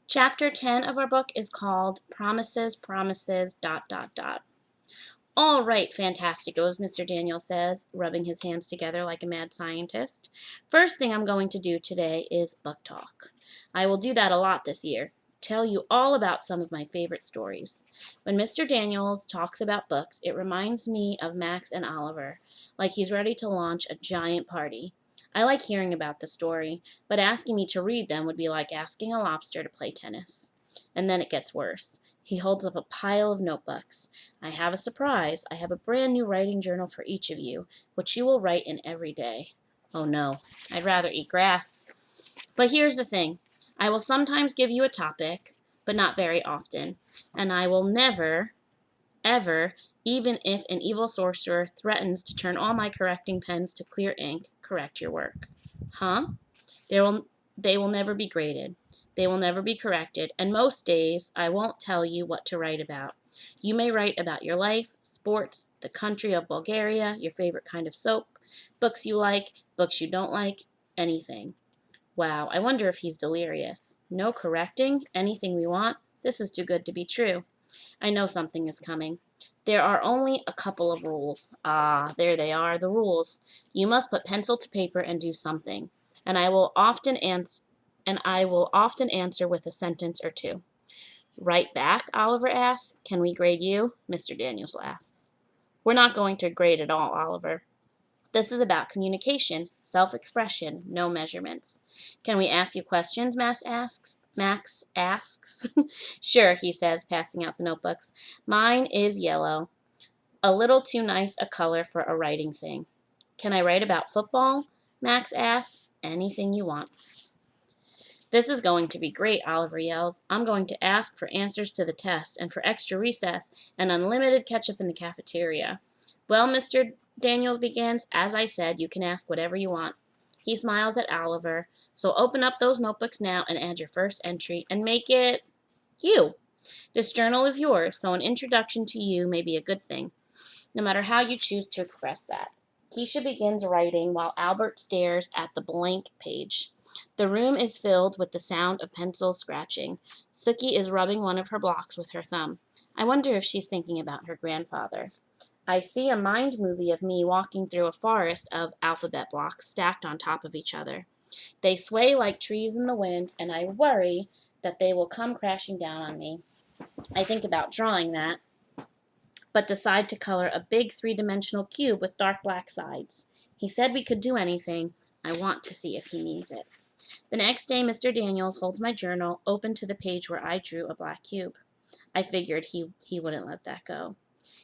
Chapter 10 of our book is called Promises, Promises, ... All right, Fantasticos, Mr. Daniel says, rubbing his hands together like a mad scientist. First thing I'm going to do today is book talk. I will do that a lot this year. Tell you all about some of my favorite stories. When Mr. Daniels talks about books, it reminds me of Max and Oliver, like he's ready to launch a giant party. I like hearing about the story, but asking me to read them would be like asking a lobster to play tennis. And then it gets worse. He holds up a pile of notebooks. I have a surprise. I have a brand new writing journal for each of you, which you will write in every day. Oh no, I'd rather eat grass. But here's the thing. I will sometimes give you a topic, but not very often. And I will never, ever, even if an evil sorcerer threatens to turn all my correcting pens to clear ink, correct your work. Huh? They will, they will never be graded. They will never be corrected, and most days I won't tell you what to write about. You may write about your life, sports, the country of Bulgaria, your favorite kind of soap, books you like, books you don't like, anything. Wow, I wonder if he's delirious. No correcting, anything we want. This is too good to be true. I know something is coming. There are only a couple of rules. Ah, there they are, the rules. You must put pencil to paper and do something. And I will often answer with a sentence or two. Right back, Oliver asks. Can we grade you? Mr. Daniels laughs. We're not going to grade at all, Oliver. This is about communication, self-expression, no measurements. Can we ask you questions? Max asks. Sure, he says, passing out the notebooks. Mine is yellow. A little too nice a color for a writing thing. Can I write about football? Max asks. Anything you want. This is going to be great, Oliver yells. I'm going to ask for answers to the test and for extra recess and unlimited ketchup in the cafeteria. Well, Mr. Daniels begins, as I said, you can ask whatever you want. He smiles at Oliver. So open up those notebooks now and add your first entry and make it you. This journal is yours, so an introduction to you may be a good thing, no matter how you choose to express that. Keisha begins writing while Albert stares at the blank page. The room is filled with the sound of pencils scratching. Sookie is rubbing one of her blocks with her thumb. I wonder if she's thinking about her grandfather. I see a mind movie of me walking through a forest of alphabet blocks stacked on top of each other. They sway like trees in the wind, and I worry that they will come crashing down on me. I think about drawing that, but decide to color a big three-dimensional cube with dark black sides. He said we could do anything. I want to see if he means it. The next day, Mr. Daniels holds my journal open to the page where I drew a black cube. I figured he wouldn't let that go.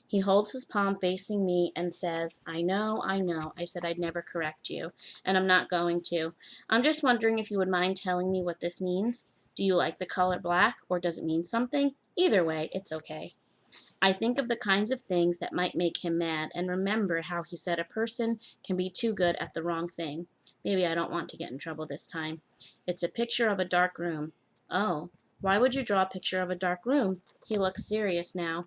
He holds his palm facing me and says, I know. I said I'd never correct you, and I'm not going to. I'm just wondering if you would mind telling me what this means. Do you like the color black, or does it mean something? Either way, it's okay. I think of the kinds of things that might make him mad and remember how he said a person can be too good at the wrong thing. Maybe I don't want to get in trouble this time. It's a picture of a dark room. Oh, why would you draw a picture of a dark room? He looks serious now.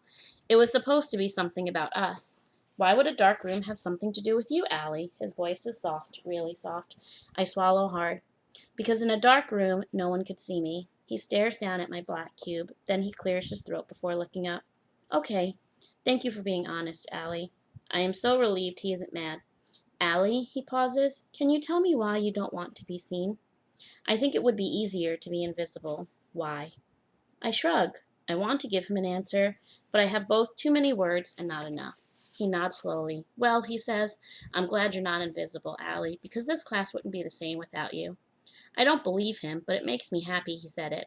It was supposed to be something about us. Why would a dark room have something to do with you, Allie? His voice is soft, really soft. I swallow hard. Because in a dark room, no one could see me. He stares down at my black cube. Then he clears his throat before looking up. Okay. Thank you for being honest, Allie. I am so relieved he isn't mad. Allie, he pauses, can you tell me why you don't want to be seen? I think it would be easier to be invisible. Why? I shrug. I want to give him an answer, but I have both too many words and not enough. He nods slowly. Well, he says, I'm glad you're not invisible, Allie, because this class wouldn't be the same without you. I don't believe him, but it makes me happy he said it.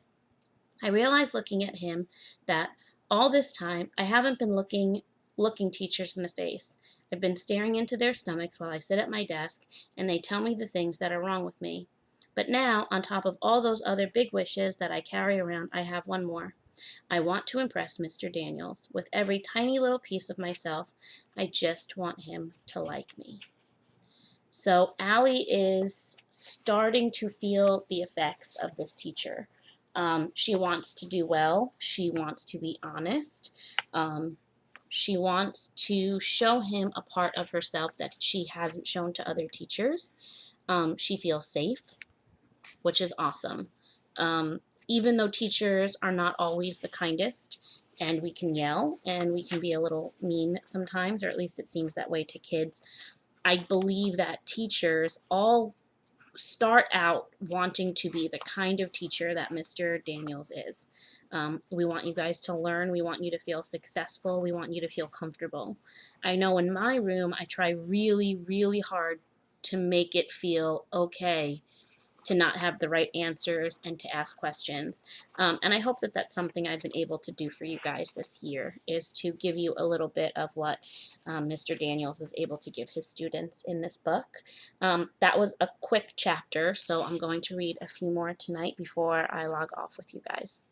I realize looking at him that all this time I haven't been looking teachers in the face. I've been staring into their stomachs while I sit at my desk and they tell me the things that are wrong with me. But now, on top of all those other big wishes that I carry around, I have one more. I want to impress Mr. Daniels. With every tiny little piece of myself, I just want him to like me. So Allie is starting to feel the effects of this teacher. She wants to do well. She wants to be honest. She wants to show him a part of herself that she hasn't shown to other teachers. She feels safe, which is awesome. Um, even though teachers are not always the kindest, and we can yell and we can be a little mean sometimes, or at least it seems that way to kids, I believe that teachers all start out wanting to be the kind of teacher that Mr. Daniels is. We want you guys to learn. We want you to feel successful. We want you to feel comfortable. I know in my room, I try really, really hard to make it feel okay to not have the right answers and to ask questions. And I hope that that's something I've been able to do for you guys this year, is to give you a little bit of what Mr. Daniels is able to give his students in this book. That was a quick chapter, so I'm going to read a few more tonight before I log off with you guys.